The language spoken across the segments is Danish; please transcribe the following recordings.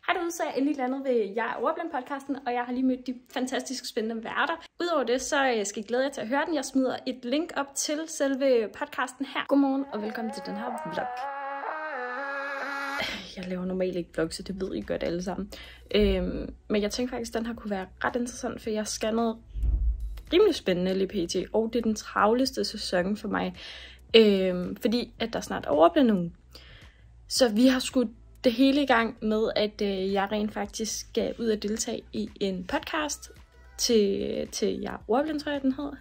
Hej derude, så er jeg endelig landet ved Jeg er Ordblind-podcasten, og jeg har lige mødt de fantastisk spændende værter. Udover det, så skal jeg glæde jer til at høre den. Jeg smider et link op til selve podcasten her. Godmorgen og velkommen til den her vlog. Jeg laver normalt ikke vlog, så det ved I godt alle sammen. Men jeg tænkte faktisk, at den her kunne være ret interessant, for jeg skal noget rimelig spændende lige pt. Og det er den travleste sæson for mig, fordi at der snart er Ordblind uge. Så vi har skudt det hele i gang med, at jeg rent faktisk skal ud og deltage i en podcast til Jeg er Ordblind, tror jeg den hedder.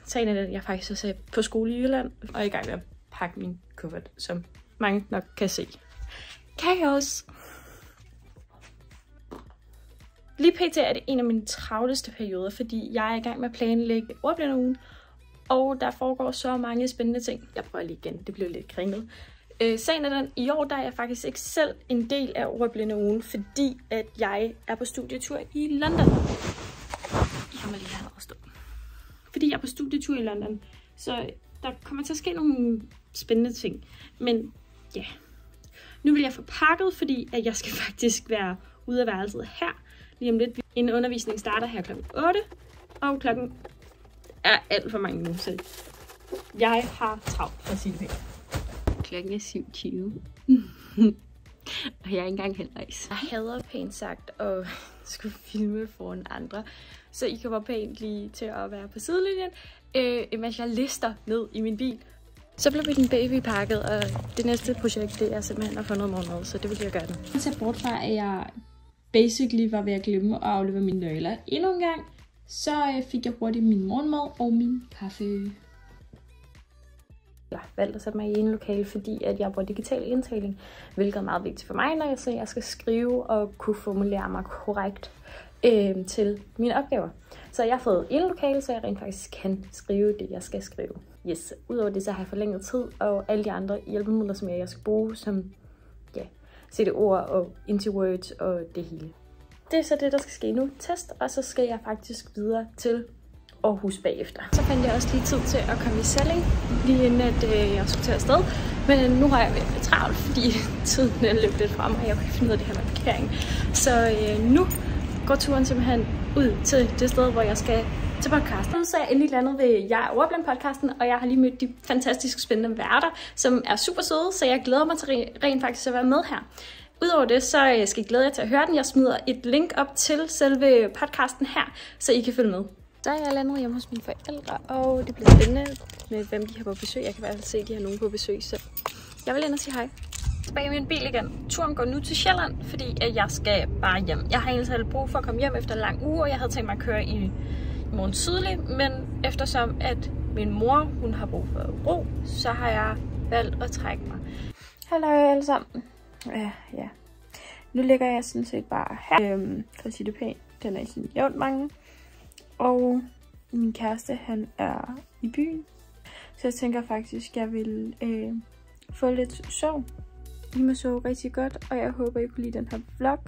Sagen er den, jeg faktisk også på skole i Jylland, og er i gang med at pakke min kuffert, som mange nok kan se. Kaos! Lige pt. Er det en af mine travleste perioder, fordi jeg er i gang med at planlægge Ordblindugen, og der foregår så mange spændende ting. Jeg prøver lige igen, det blev lidt kringlet. Sagen er den, i år der er jeg faktisk ikke selv en del af Ordblindugen, fordi at jeg er på studietur i London. Jeg må lige have noget at stå. Fordi jeg er på studietur i London, så der kommer til at ske nogle spændende ting. Men ja, nu vil jeg få pakket, fordi at jeg skal faktisk være ude af værelset her lige om lidt. En undervisning starter her kl. 8, og klokken er alt for mange nu, så jeg har travlt for at sige det. Klokken er 7:20. Og jeg er ikke engang halvvejs. Jeg hader pænt sagt at skulle filme foran andre, så I kan være pænt lige til at være på sidelinjen, mens jeg lister ned i min bil. Så blev min baby pakket, og det næste projekt, det er simpelthen at få noget morgenmad, så det vil jeg gøre nu. Jeg ser bort fra, at jeg basically var ved at glemme at aflevere mine nøgler endnu en gang, så fik jeg hurtigt min morgenmad og min kaffe. Jeg har valgt at sætte mig i en lokale, fordi at jeg bruger digital indtaling, hvilket er meget vigtigt for mig, når jeg skal skrive og kunne formulere mig korrekt til mine opgaver. Så jeg har fået en lokale, så jeg rent faktisk kan skrive det, jeg skal skrive. Yes. Udover det, så har jeg forlænget tid, og alle de andre hjælpemidler, som jeg skal bruge, som CD'er og IntiWords og det hele. Det er så det, der skal ske nu. Test, og så skal jeg faktisk videre til Aarhus bagefter. Så fandt jeg også lige tid til at komme i Salling, lige inden at jeg skulle til afsted. Men nu har jeg været travlt, fordi tiden er løbet lidt fra mig, og jeg kunne ikke finde ud af det her med parkering. Så nu går turen simpelthen ud til det sted, hvor jeg skal til podcasten. Så er jeg endelig landet ved Jeg er Ordblind-podcasten, og jeg har lige mødt de fantastisk spændende værter, som er super søde, så jeg glæder mig til rent faktisk at være med her. Udover det, så skal jeg glæde jer til at høre den. Jeg smider et link op til selve podcasten her, så I kan følge med. Så er jeg landet hjemme hos mine forældre, og det bliver spændende med, hvem de har på besøg. Jeg kan i hvert fald se, at de har nogen på besøg, så jeg vil ind og sige hej. Tilbage i min bil igen. Turen går nu til Sjælland, fordi at jeg skal bare hjem. Jeg har egentlig brug for at komme hjem efter en lang uge, og jeg havde tænkt mig at køre i morgen sydlig, men eftersom at min mor, hun har brug for ro, så har jeg valgt at trække mig. Hallo alle sammen. Ja. Nu ligger jeg sådan set bare her, for at sige det pænt. Den er i sin jævnt mange. Og min kæreste, han er i byen. Så jeg tænker faktisk, at jeg vil få lidt søvn. I må sove rigtig godt, og jeg håber, I kunne lide den her vlog.